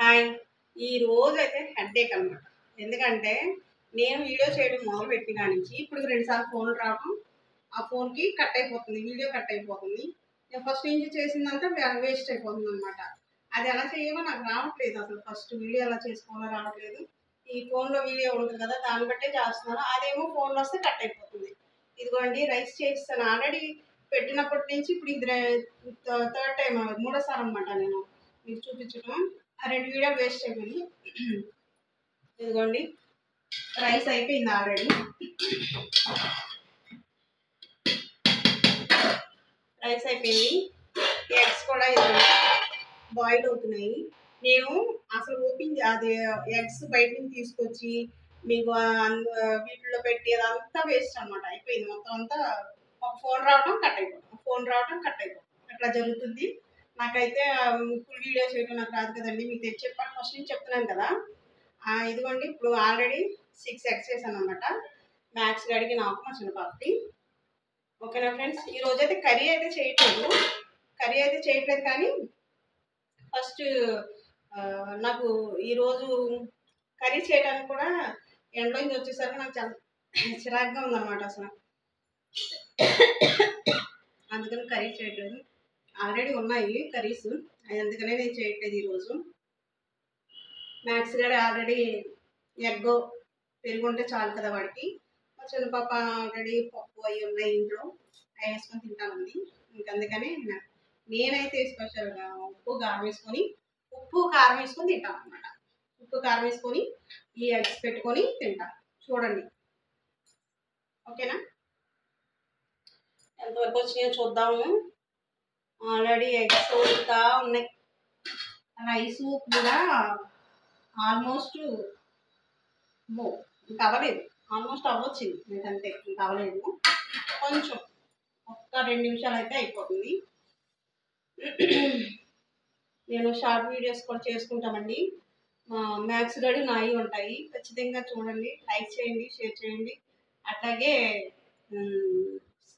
Hi. ఈ రోజైతే headache అనమాట. ఎందుకంటే నేను వీడియో చేయడం మొదలుపెట్టిన కాడి నుంచి ఇప్పుడు 2 సార్లు ఫోన్లు రావడం, ఆ ఫోన్‌కి కట్ అయిపోతుంది. వీడియో కట్ అయిపోతుంది. నేను ఫస్ట్ నుంచి చేసిందంతా వేస్ట్ అయిపోతుందనమాట. అది ఎలా చేయాలో నాకు రావట్లేదు అసలు. ఫస్ట్ వీడియో ఎలా చేసుకోవాలో రావట్లేదు. ఈ ఫోన్‌లో వీడియో ఉంటుంది కదా! దాన్ని బట్టే చేస్తున్నాను. అదేమో ఫోన్‌లో వస్తే కట్ అయిపోతుంది. ఇదిగోండి రైస్ చేసేసాను. ఆల్రెడీ పెట్టినప్పటి నుంచి ఇప్పుడు ఇది థర్డ్ టైమ్ మూడోసారి అనమాట నేను మీకు చూపించడం. ఆ 2 వీడియోలు వేస్ట్ అయిపోయినాయి. ఇదిగోండి రైస్ అయిపోయింది ఆల్రెడీ. రైస్ అయిపోయింది. ఎగ్స్ కూడా ఇదిగోండి బాయిల్ అవుతున్నాయి. నేను అసలు అది ఎగ్స్ బయట నుంచి తీసుకొచ్చి మీకు వీటిలో పెట్టి అదంతా వేస్ట్ అనమాట. అయిపోయింది మొత్తం అంతా. ఒక ఫోన్ రావడం కట్ అయిపోతుంది, ఫోన్ రావడం కట్ అయిపోతుంది, అట్లా జరుగుతుంది. నాకైతే ఫుల్ వీడియో చేయడం నాకు రాదు కదండి. మీకు తెచ్చి చెప్పాను, ఫస్ట్ నుంచి చెప్తున్నాను కదా. ఇదిగోండి ఇప్పుడు ఆల్రెడీ 6 ఎగ్స్ వేసాను అనమాట. మ్యాథ్స్ గడికి నాకు మా చిన్న పాపకి. ఓకేనా ఫ్రెండ్స్, ఈ రోజైతే కర్రీ అయితే చేయట్లేదు కానీ ఫస్ట్ నాకు ఈరోజు కర్రీ చేయడానికి కూడా ఎండలో నుంచి వచ్చేసరికి నాకు చాలా చిరాగ్గా ఉందన్నమాట అసలు. అందుకని కర్రీ చేయట్లేదు. ఆల్రెడీ ఉన్నాయి కర్రీస్, అందుకనే నేను చేయట్లేదు ఈరోజు. మ్యాథ్స్ గారు ఆల్రెడీ ఎగ్ పెరుగు ఉంటే చాలు కదా వాడికి. మా చిన్న పాప ఆల్రెడీ పప్పు అవి ఉన్నాయి ఇంట్లో, అవి వేసుకొని తింటానండి. అందుకని నేనైతే స్పెషల్గా ఉప్పు కారం వేసుకొని తింటాను అనమాట. ఉప్పు కారం వేసుకొని ఈ ఎగ్స్ పెట్టుకొని తింటాను. చూడండి ఓకేనా. ఎంతవరకు వచ్చినాయో చూద్దాము. ఆల్రెడీ ఎగ్స్ ఉడుకుతా ఉన్నాయి. రైస్ కూడా ఆల్మోస్ట్ ఇంకా అవ్వలేదు. ఆల్మోస్ట్ అవ్వచ్చింది ఇంకంతే, ఇంకా అవ్వలేదు. కొంచెం ఒక్క 2 నిమిషాలు అయితే అయిపోతుంది. నేను షార్ట్ వీడియోస్ కూడా చేసుకుంటామండి. మ్యాథ్స్ గడి నాయి ఉంటాయి. ఖచ్చితంగా చూడండి, లైక్ చేయండి, షేర్ చేయండి. అట్లాగే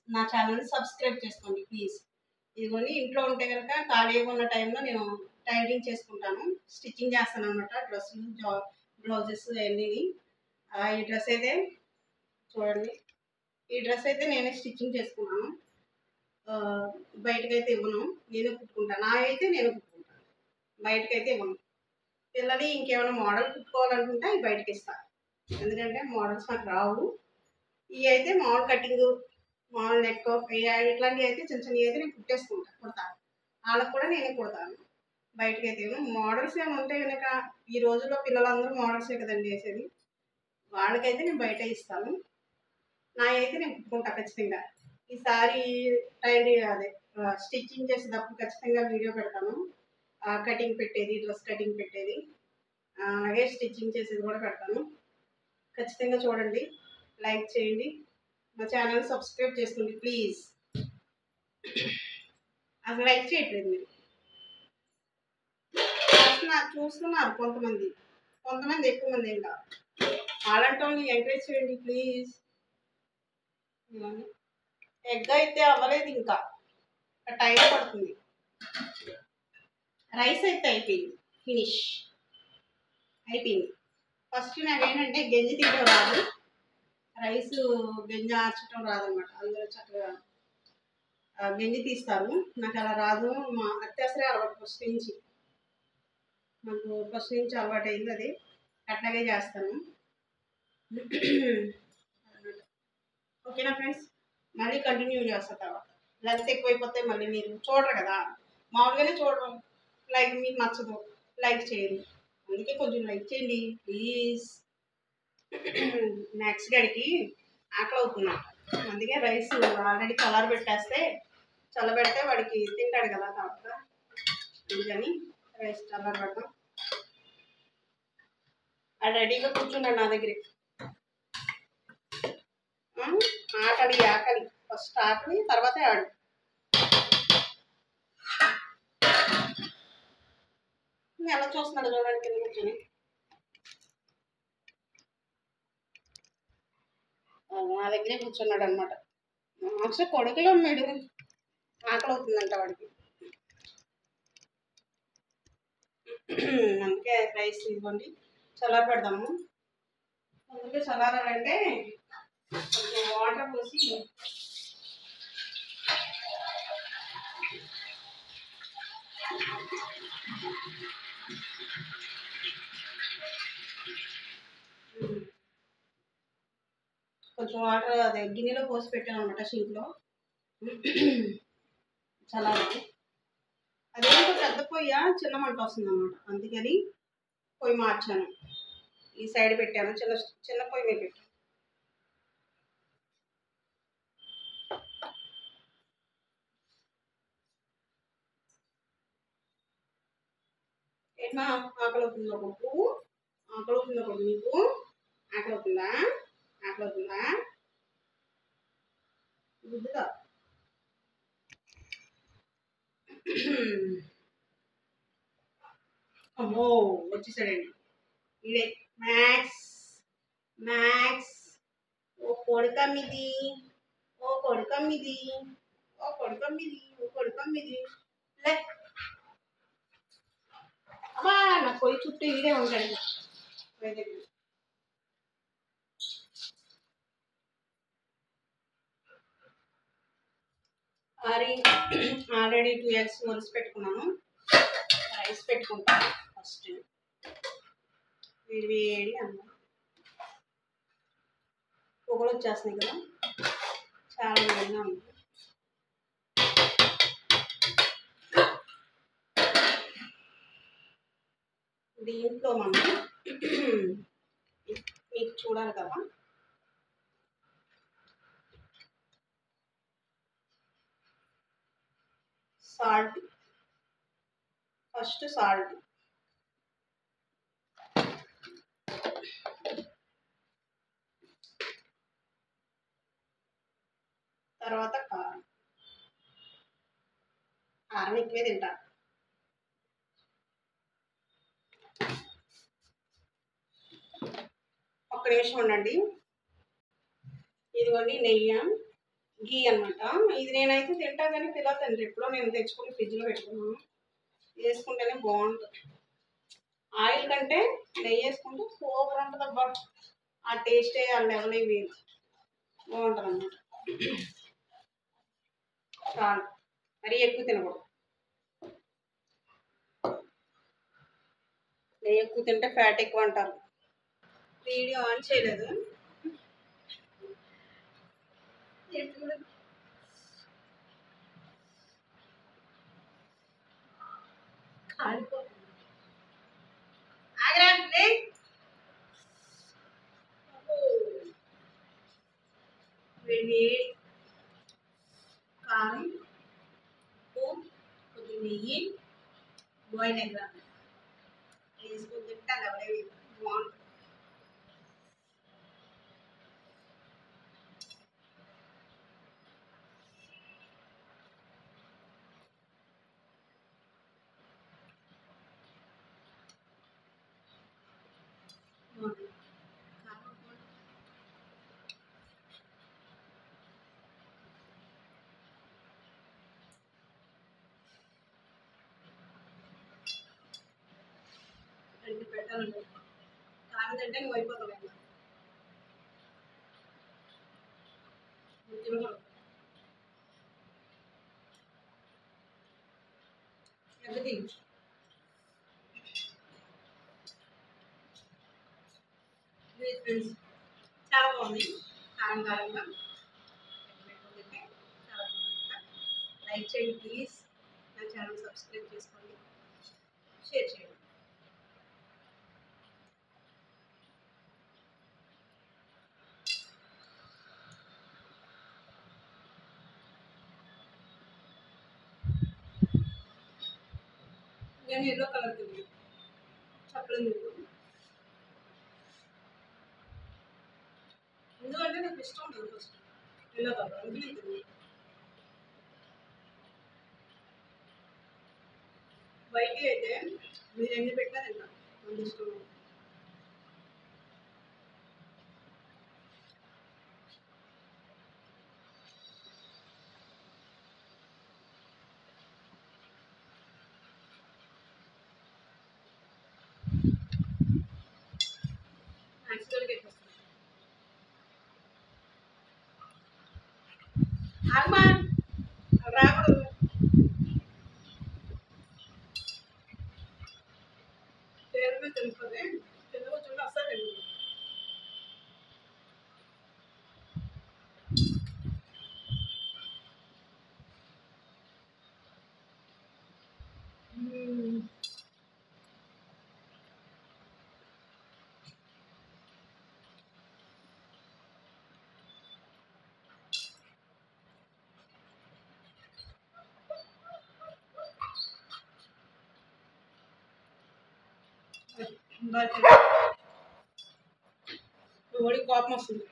నా ఛానల్ని సబ్స్క్రైబ్ చేసుకోండి ప్లీజ్. ఇదిగోండి ఇంట్లో ఉంటే కనుక ఖాళీగా ఉన్న టైంలో నేను టైలరింగ్ చేసుకుంటాను, స్టిచ్చింగ్ చేస్తాను అనమాట. డ్రెస్సులు, బ్లౌజెస్ అవన్నీ. ఈ డ్రెస్ అయితే చూడండి, ఈ డ్రెస్ అయితే నేనే స్టిచ్చింగ్ చేసుకున్నాను. బయటకైతే ఇవ్వను, నేనే కుట్టుకుంటాను. అయితే నేను కుట్టుకుంటాను, బయటకైతే ఇవ్వను. పిల్లలు ఇంకేమైనా మోడల్ కుట్టుకోవాలనుకుంటే అవి బయటకి ఇస్తాను, ఎందుకంటే మోడల్స్ నాకు రావు. ఇవి అయితే మామూలు కటింగ్, మామూలు నెక్ ఇట్లాంటివి అయితే చిన్న చిన్నవి అయితే నేను కుడతాను. వాళ్ళకు కూడా నేనే కుడతాను, బయటకి అయితే మోడల్స్ ఏమైనా ఉంటే కనుక ఈ రోజుల్లో పిల్లలందరూ మోడల్సే కదండి వేసేది. వాళ్ళకైతే నేను బయట ఇస్తాను. నా అయితే నేను కుట్టుకుంటాను ఖచ్చితంగా. ఈసారి స్టిచ్చింగ్ చేసేటప్పుడు ఖచ్చితంగా వీడియో పెడతాను. కటింగ్ పెట్టేది, డ్రెస్ కటింగ్ పెట్టేది, అలాగే స్టిచ్చింగ్ చేసేది కూడా పెడతాను. ఖచ్చితంగా చూడండి, లైక్ చేయండి, మా ఛానల్ సబ్స్క్రైబ్ చేసుకోండి ప్లీజ్. అసలు లైక్ చేయట్లేదు మీరు. చూస్తున్నారు కొంతమంది ఎక్కువ మంది ఏం కాదు. అలాంటి వాళ్ళని ఎంకరేజ్ చేయండి ప్లీజ్. ఎగ్ అయితే అవ్వలేదు, ఇంకా టైం పడుతుంది. రైస్ అయితే అయిపోయింది, ఫినిష్ అయిపోయింది. ఫస్ట్ నాకేంటంటే గంజి తీయడం రాదు, రైస్ గంజి ఆర్చడం రాదనమాట. అందులో చక్కగా గంజి తీస్తారు, నాకు అలా రాదు. మా అత్యాసరే అలవాటు ఫస్ట్ నుంచి అలవాటు అయింది. అది అట్లాగే చేస్తాను. ఓకేనా ఫ్రెండ్స్, మళ్ళీ కంటిన్యూ చేస్తా తర్వాత. లెంత్ ఎక్కువైపోతే మళ్ళీ మీరు చూడరు కదా, మామూలుగానే చూడరు, లైక్ మీకు నచ్చదు, లైక్ చేయరు. అందుకే కొంచెం లైక్ చేయండి ప్లీజ్. నెక్స్ట్ గడికి ఆకలి అవుతున్నా, అందుకే రైస్ ఆల్రెడీ చల్లబెడితే వాడికి తింటాడు కదా తర్వాత, అందుకని రైస్ చల్లబెడతాం. అది రెడీగా కూర్చున్నాడు నా దగ్గర. ఆకలి ఫస్ట్, ఆకలి తర్వాతే ఆడు. ఎలా చూస్తున్నాడు చూడండి కింద కూర్చొని. నా దగ్గరే కూర్చున్నాడు అనమాట. అసలు కొడుకులో ఉన్నాడు, ఆకలి అవుతుందంట వాడికి. అందుకే రైస్ ఇదిగోండి చల్లారి పెడదాము. అందుకే చల్లారాలంటే కొంచెం వాటర్ పోసి కొంచెం వాటర్ అదే గిన్నెలో పోసి పెట్టాను అనమాట షింక్లో. చల్లారి అదేంటో పెద్ద పొయ్య చిన్న మంట వస్తుంది అనమాట, అందుకని పొయ్యి మార్చాను. ఈ సైడ్ పెట్టాను, చిన్న చిన్న పొయ్యి మీద పెట్టాను. ఏంటా ఆకలి అవుతుందా కొడుకు? ఆకలి అవుతుందా కొడుకు నీకు? ఆకలి అవుతుందా? ఆకలి అవుతుందా? గుద్దుదా? అమ్మో వచ్చేసాడండి ఇదే మ్యాక్స్. మ్యాక్స్ ఓ కొడుకమ్మిది, ఓ కొడుకమ్మిది, ఓ కొడుకమ్మిది, ఓ కొడుకమ్మిది. లే అమ్మా నా పొయ్యి చుట్టూ ఇదే ఉంటాడు. ఆల్రెడీ 2 eggs ఒలిసి పెట్టుకున్నాను. రైస్ పెట్టుకుంటాను ఫస్ట్. వేడి వేడి అన్నం పొగలు వచ్చేస్తున్నాయి కదా, చాలా వేడిగా ఉంది. దీంట్లో మనం మీకు చూడాలి కదా, సాల్ట్. ఫస్ట్ సాల్ట్, తర్వాత కారం. కారం ఎక్కువే తింటా. ఒక్క నిమిషం ఉండండి. ఇదిగోండి నెయ్యి, గీ అనమాట. ఇది నేనైతే తింటా కానీ పిల్లలు తింటారు. ఎప్పుడో నేను తెచ్చుకొని ఫ్రిడ్జ్లో పెట్టుకున్నాను. వేసుకుంటేనే బాగుంటుంది. ఆయిల్ కంటే నెయ్యి వేసుకుంటే సూపర్ ఉంటుంది అబ్బా. ఆ టేస్టే ఆ లెవెల్ వేరు, బాగుంటుంది అన్నమాట. చాలు, మరీ ఎక్కువ తినకూడదు. నెయ్యి ఎక్కువ తింటే ఫ్యాట్ ఎక్కువ అంటారు. వీడియో ఆన్ చేయలేదు. వేడి కారం, ఉప్పు, కొద్దిగా నెయ్యి, బాయిల్ ఎగ్ వేసుకొని తింటే అది ఎవరే బాగుంటుంది. రెండు పెట్టాలండి, కారం తింటే నువ్వు అయిపోతావు. ఎవ్రీథింగ్ చాలా బాగుంది. కారం కారంగా చాలా బాగుంది. లైక్ చేయండి ప్లీజ్, నా ఛానల్ సబ్స్క్రైబ్ చేసుకోండి, షేర్ చేయండి. నేను ఎల్లో కలర్ తిన్నాను, చెప్పలేదు మీకు. ఎందుకంటే నాకు ఇష్టం ఉండదు ఫస్ట్ ఎల్లో కలర్, అందుకే తిన్నాను. వైట్ అయితే మీరు ఎన్ని పెట్టినా తింటాను, అంత ఇష్టం ఉండదు. అయిపోయి తెలుస్తుంది. కిందకు వచ్చి అస్సలు తెలియదు. కోపం వస్తుంది.